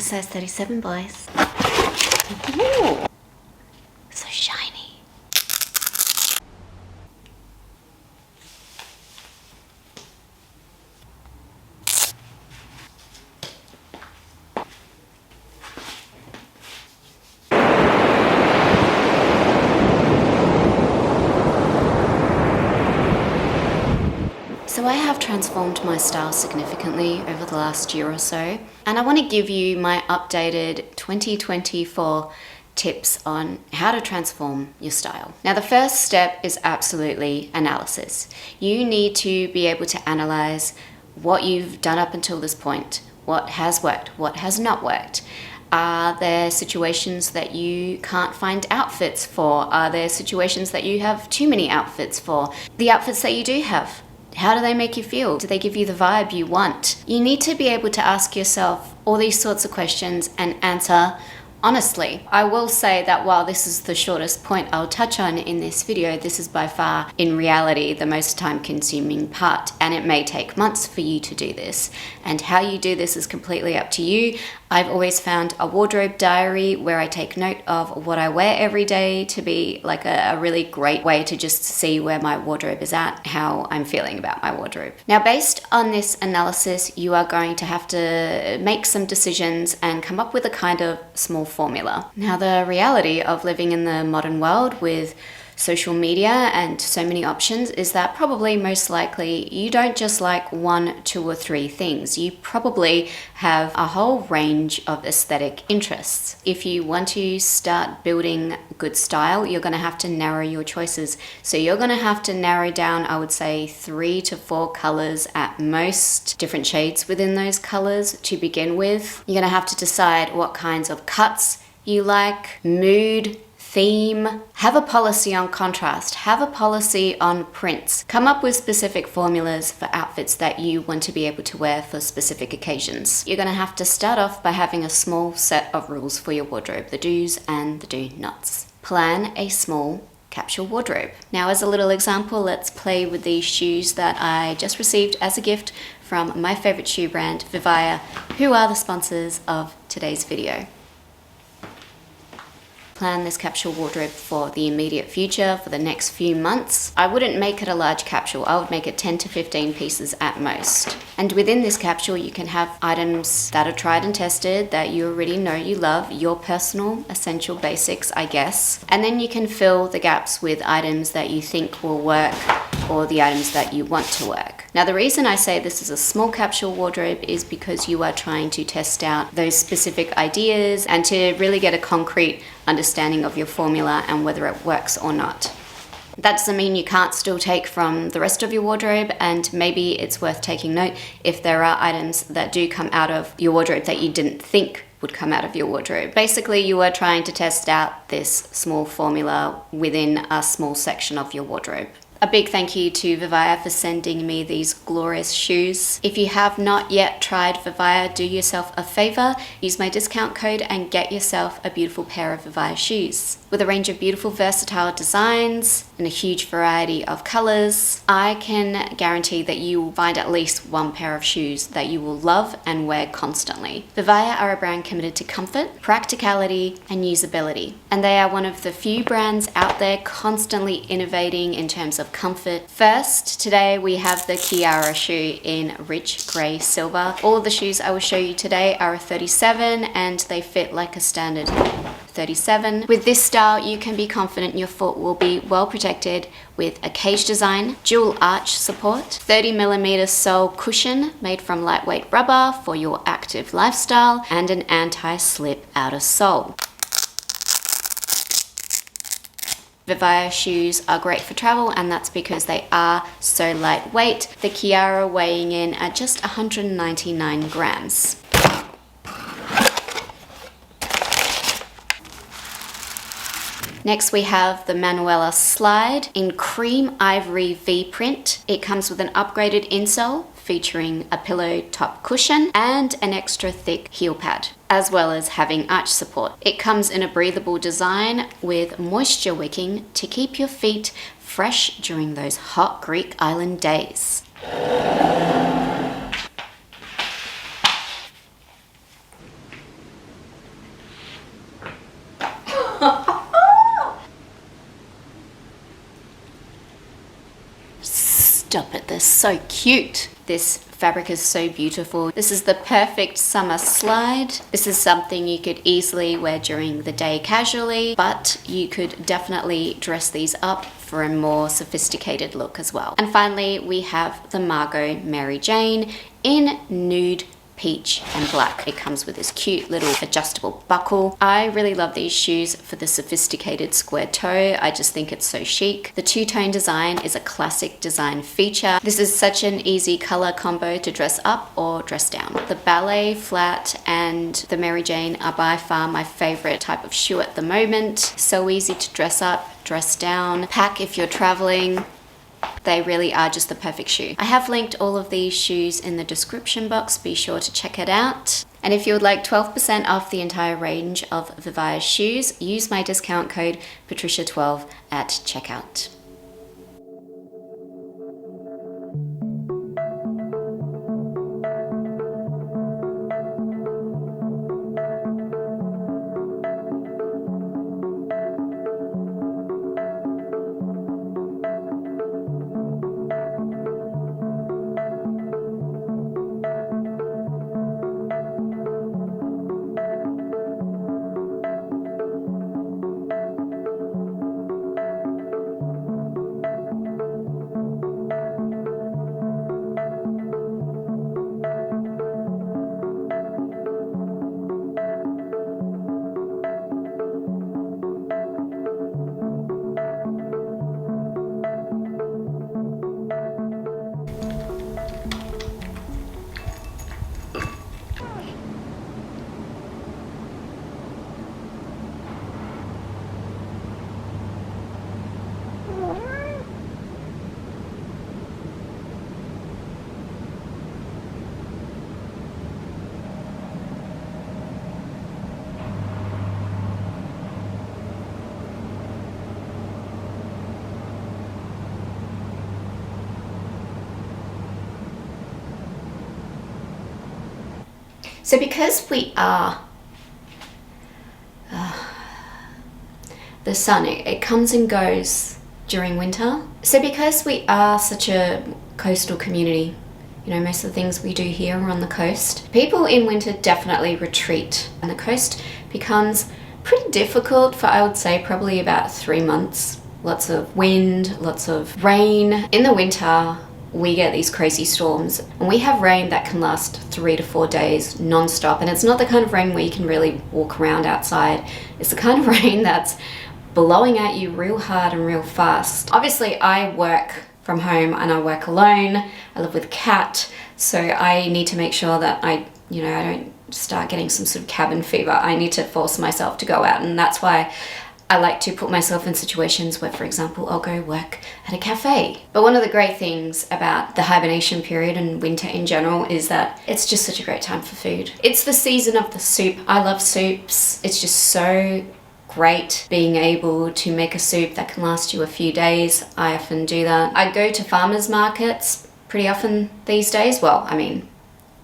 size 37, boys. Ooh. So shiny. So I have transformed my style significantly over the last year or so, and I want to give you my updated 2024 tips on how to transform your style. Now, the first step is absolutely analysis. You need to be able to analyze what you've done up until this point, what has worked, what has not worked. Are there situations that you can't find outfits for? Are there situations that you have too many outfits for? The outfits that you do have, how do they make you feel? Do they give you the vibe you want? You need to be able to ask yourself all these sorts of questions and answer honestly. I will say that while this is the shortest point I'll touch on in this video, this is by far, in reality, the most time-consuming part, and it may take months for you to do this. And how you do this is completely up to you. I've always found a wardrobe diary where I take note of what I wear every day to be like a really great way to just see where my wardrobe is at, how I'm feeling about my wardrobe. Now, based on this analysis, you are going to have to make some decisions and come up with a kind of small formula. Now, the reality of living in the modern world with social media and so many options is that probably most likely you don't just like 1, 2, or 3 things. You probably have a whole range of aesthetic interests. If you want to start building good style, you're going to have to narrow your choices. So you're going to have to narrow down, I would say, 3 to 4 colors at most, different shades within those colors to begin with. You're going to have to decide what kinds of cuts you like, mood, theme. Have a policy on contrast, have a policy on prints. Come up with specific formulas for outfits that you want to be able to wear for specific occasions. You're going to have to start off by having a small set of rules for your wardrobe, the do's and the do nots. Plan a small capsule wardrobe. Now, as a little example, let's play with these shoes that I just received as a gift from my favorite shoe brand, Vivaya, who are the sponsors of today's video. Plan this capsule wardrobe for the immediate future, for the next few months. I wouldn't make it a large capsule. I would make it 10 to 15 pieces at most. And within this capsule, you can have items that are tried and tested, that you already know you love, your personal essential basics, I guess. And then you can fill the gaps with items that you think will work or the items that you want to work. Now, the reason I say this is a small capsule wardrobe is because you are trying to test out those specific ideas and to really get a concrete understanding of your formula and whether it works or not. That doesn't mean you can't still take from the rest of your wardrobe, and maybe it's worth taking note if there are items that do come out of your wardrobe that you didn't think would come out of your wardrobe. Basically, you are trying to test out this small formula within a small section of your wardrobe. A big thank you to Vivaya for sending me these glorious shoes. If you have not yet tried Vivaya, do yourself a favor, use my discount code and get yourself a beautiful pair of Vivaya shoes. With a range of beautiful versatile designs and a huge variety of colors, I can guarantee that you will find at least one pair of shoes that you will love and wear constantly. Vivaya are a brand committed to comfort, practicality, and usability. And they are one of the few brands out there constantly innovating in terms of comfort. First, today we have the Kiara shoe in rich grey silver. All of the shoes I will show you today are a 37 and they fit like a standard 37. With this style, you can be confident your foot will be well protected with a cage design, dual arch support, 30mm sole cushion made from lightweight rubber for your active lifestyle, and an anti-slip outer sole. Vivaya shoes are great for travel, and that's because they are so lightweight. The Kiara weighing in at just 199 grams. Next we have the Manuela Slide in cream ivory V print. It comes with an upgraded insole featuring a pillow top cushion and an extra thick heel pad, as well as having arch support. It comes in a breathable design with moisture wicking to keep your feet fresh during those hot Greek island days. Stop it, they're so cute. This fabric is so beautiful. This is the perfect summer slide. This is something you could easily wear during the day casually, but you could definitely dress these up for a more sophisticated look as well. And finally, we have the Margot Mary Jane in nude, peach and black. It comes with this cute little adjustable buckle. I really love these shoes for the sophisticated square toe. I just think it's so chic. The two-tone design is a classic design feature. This is such an easy color combo to dress up or dress down. The ballet flat and the Mary Jane are by far my favorite type of shoe at the moment. So easy to dress up, dress down, pack if you're traveling. They really are just the perfect shoe. I have linked all of these shoes in the description box. Be sure to check it out. And if you would like 12% off the entire range of Vivaya's shoes, use my discount code Patricia12 at checkout. So because we are the sun, it comes and goes during winter. So because we are such a coastal community, you know, most of the things we do here are on the coast, people in winter definitely retreat, and the coast becomes pretty difficult for, I would say, probably about 3 months. Lots of wind, lots of rain. In the winter, we get these crazy storms, and we have rain that can last 3 to 4 days non-stop, and it's not the kind of rain where you can really walk around outside. It's the kind of rain that's blowing at you real hard and real fast. Obviously, I work from home and I work alone. I live with a cat, so I need to make sure that I don't start getting some sort of cabin fever. I need to force myself to go out, and that's why I like to put myself in situations where, for example, I'll go work at a cafe. But one of the great things about the hibernation period and winter in general is that it's just such a great time for food. It's the season of the soup. I love soups. It's just so great being able to make a soup that can last you a few days. I often do that. I go to farmers markets pretty often these days. Well, I mean,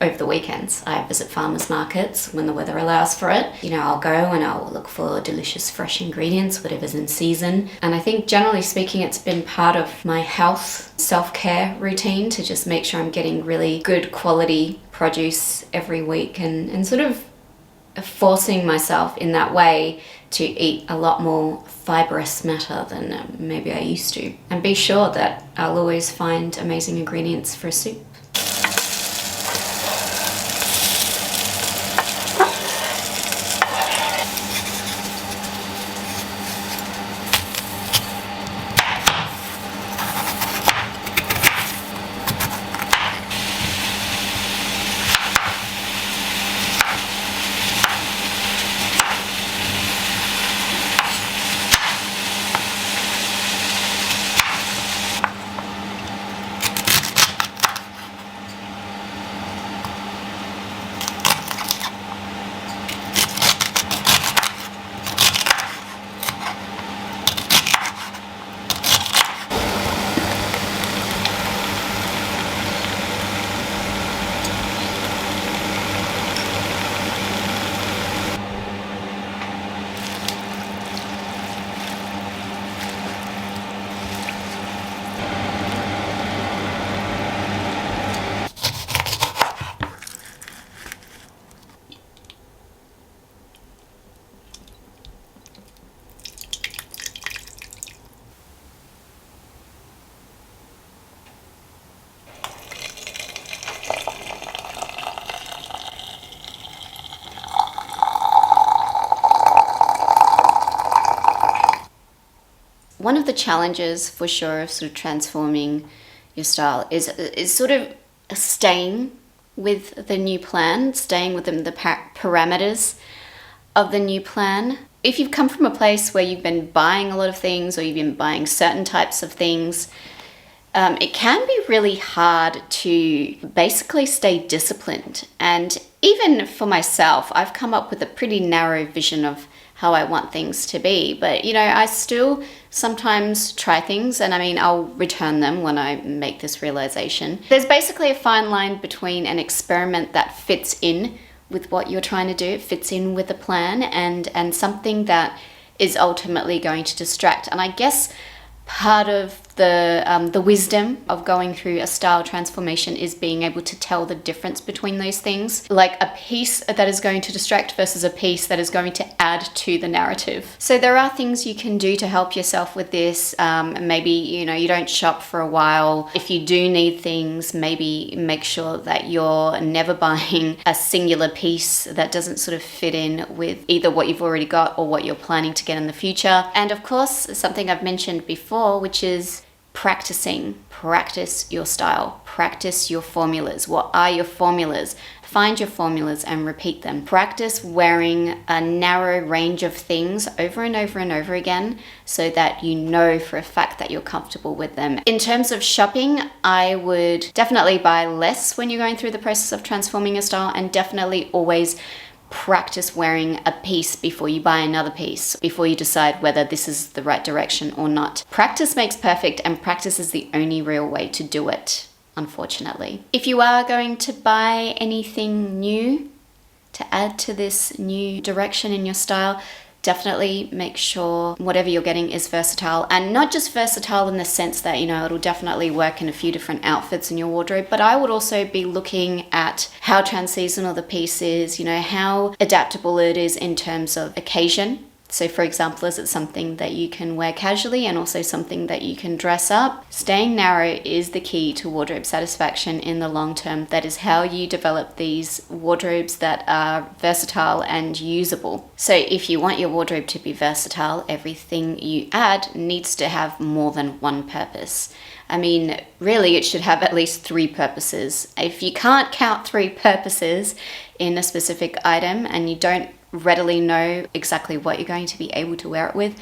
over the weekends, I visit farmers markets when the weather allows for it. You know, I'll go and I'll look for delicious fresh ingredients, whatever's in season. And I think generally speaking, it's been part of my health self-care routine to just make sure I'm getting really good quality produce every week, and sort of forcing myself in that way to eat a lot more fibrous matter than maybe I used to. And be sure that I'll always find amazing ingredients for a soup. one of the challenges for sure of sort of transforming your style is sort of staying with the new plan, staying within the parameters of the new plan. If you've come from a place where you've been buying a lot of things, or you've been buying certain types of things, it can be really hard to basically stay disciplined. And even for myself, I've come up with a pretty narrow vision of how I want things to be. But, you know, I still sometimes try things, and I mean, I'll return them when I make this realization. There's basically a fine line between an experiment that fits in with what you're trying to do, it fits in with a plan, and something that is ultimately going to distract. And I guess part of the wisdom of going through a style transformation is being able to tell the difference between those things, like a piece that is going to distract versus a piece that is going to add to the narrative. So there are things you can do to help yourself with this. Maybe, you know, you don't shop for a while. If you do need things, maybe make sure that you're never buying a singular piece that doesn't sort of fit in with either what you've already got or what you're planning to get in the future. And of course, something I've mentioned before, which is practice your style, practice your formulas. What are your formulas? Find your formulas and repeat them. Practice wearing a narrow range of things over and over and over again so that you know for a fact that you're comfortable with them. In terms of shopping, I would definitely buy less when you're going through the process of transforming your style, and definitely always practice wearing a piece before you buy another piece, before you decide whether this is the right direction or not. Practice makes perfect, and practice is the only real way to do it, unfortunately. If you are going to buy anything new to add to this new direction in your style, definitely make sure whatever you're getting is versatile, and not just versatile in the sense that, you know, it'll definitely work in a few different outfits in your wardrobe, but I would also be looking at how trans-seasonal the piece is, you know, how adaptable it is in terms of occasion. So for example, is it something that you can wear casually and also something that you can dress up? Staying narrow is the key to wardrobe satisfaction in the long term. That is how you develop these wardrobes that are versatile and usable. So if you want your wardrobe to be versatile, everything you add needs to have more than one purpose. I mean, really, it should have at least 3 purposes. If you can't count 3 purposes in a specific item and you don't readily know exactly what you're going to be able to wear it with,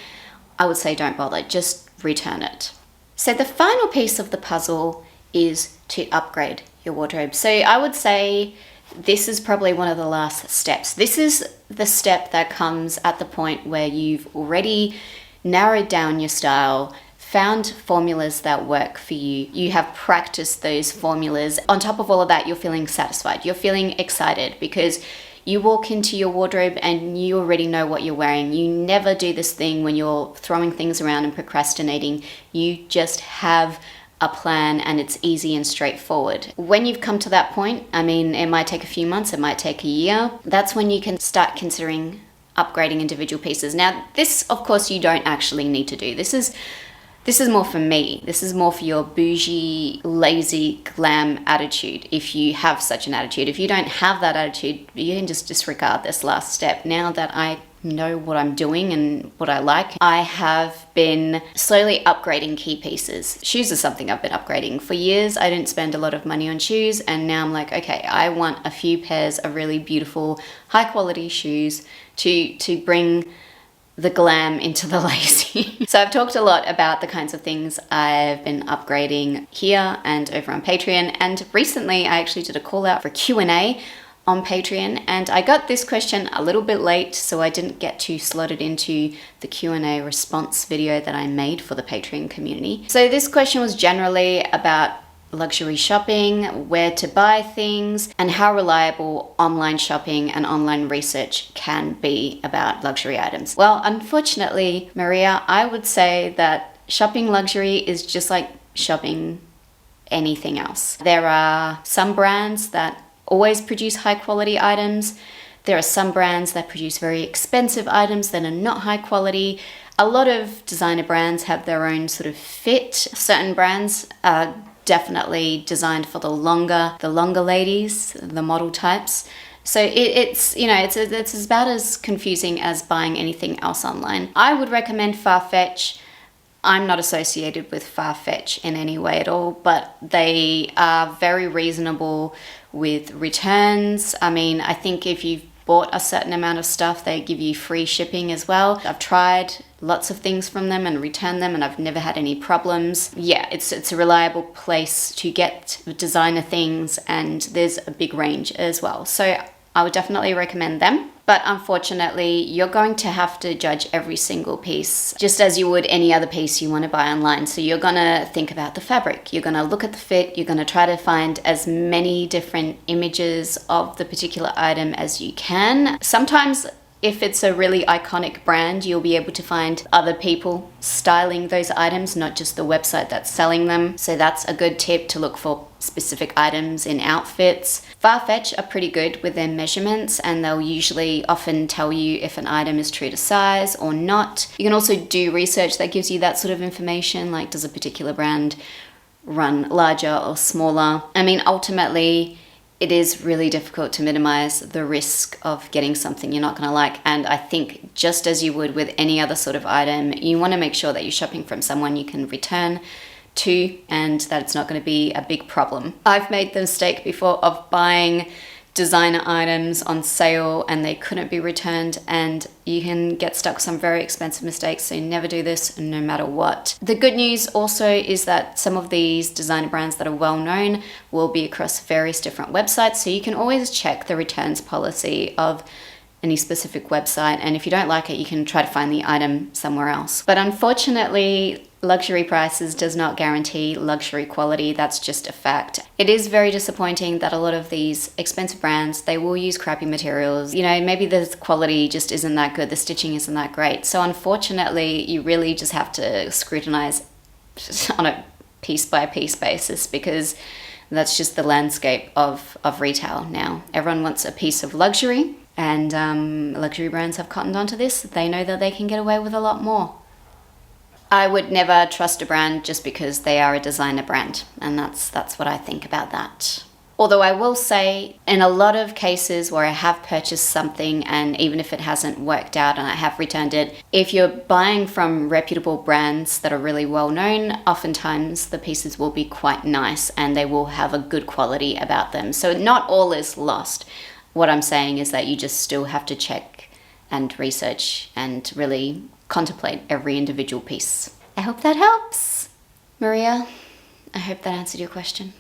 I would say don't bother, just return it. So the final piece of the puzzle is to upgrade your wardrobe. So I would say this is probably one of the last steps. This is the step that comes at the point where you've already narrowed down your style, found formulas that work for you. You have practiced those formulas. On top of all of that, you're feeling satisfied. You're feeling excited because you walk into your wardrobe and you already know what you're wearing. You never do this thing when you're throwing things around and procrastinating. You just have a plan and it's easy and straightforward. When you've come to that point, I mean, it might take a few months, it might take a year. That's when you can start considering upgrading individual pieces. Now, this, of course, you don't actually need to do. This is more for me. This is more for your bougie, lazy, glam attitude, if you have such an attitude. If you don't have that attitude, you can just disregard this last step. Now that I know what I'm doing and what I like, I have been slowly upgrading key pieces. Shoes is something I've been upgrading. For years, I didn't spend a lot of money on shoes, and now I'm like, okay, I want a few pairs of really beautiful, high quality shoes to bring the glam into the lazy. So I've talked a lot about the kinds of things I've been upgrading here and over on Patreon. And recently I actually did a call out for Q&A on Patreon, and I got this question a little bit late, so I didn't get to slot it into the Q&A response video that I made for the Patreon community. So this question was generally about luxury shopping, where to buy things, and how reliable online shopping and online research can be about luxury items. Well, unfortunately, Maria, I would say that shopping luxury is just like shopping anything else. There are some brands that always produce high quality items. There are some brands that produce very expensive items that are not high quality. A lot of designer brands have their own sort of fit. Certain brands are definitely designed for the longer ladies, the model types. So it's about as confusing as buying anything else online. I would recommend Farfetch. I'm not associated with Farfetch in any way at all, but they are very reasonable with returns. I mean, I think if you've bought a certain amount of stuff, they give you free shipping as well. I've tried lots of things from them and returned them, and I've never had any problems. Yeah, it's a reliable place to get designer things, and there's a big range as well. So I would definitely recommend them. But unfortunately, you're going to have to judge every single piece just as you would any other piece you want to buy online. So you're going to think about the fabric, you're going to look at the fit, you're going to try to find as many different images of the particular item as you can. Sometimes if it's a really iconic brand, you'll be able to find other people styling those items, not just the website that's selling them. So that's a good tip, to look for specific items in outfits. Farfetch are pretty good with their measurements, and they'll usually often tell you if an item is true to size or not. You can also do research that gives you that sort of information, like does a particular brand run larger or smaller? I mean, ultimately, it is really difficult to minimize the risk of getting something you're not going to like. And I think just as you would with any other sort of item, you want to make sure that you're shopping from someone you can return to and that it's not going to be a big problem. I've made the mistake before of buying designer items on sale and they couldn't be returned, and you can get stuck with some very expensive mistakes, so never do this no matter what. The good news also is that some of these designer brands that are well known will be across various different websites, so you can always check the returns policy of any specific website, and if you don't like it, you can try to find the item somewhere else. But unfortunately, luxury prices does not guarantee luxury quality. That's just a fact. It is very disappointing that a lot of these expensive brands, they will use crappy materials. You know, maybe the quality just isn't that good, the stitching isn't that great. So unfortunately, you really just have to scrutinize on a piece by piece basis, because that's just the landscape of retail now. Everyone wants a piece of luxury, and luxury brands have cottoned onto this. They know that they can get away with a lot more. I would never trust a brand just because they are a designer brand, and that's what I think about that. Although I will say, in a lot of cases where I have purchased something and even if it hasn't worked out and I have returned it, if you're buying from reputable brands that are really well known, oftentimes the pieces will be quite nice and they will have a good quality about them. So not all is lost. What I'm saying is that you just still have to check and research and really contemplate every individual piece. I hope that helps. Maria, I hope that answered your question.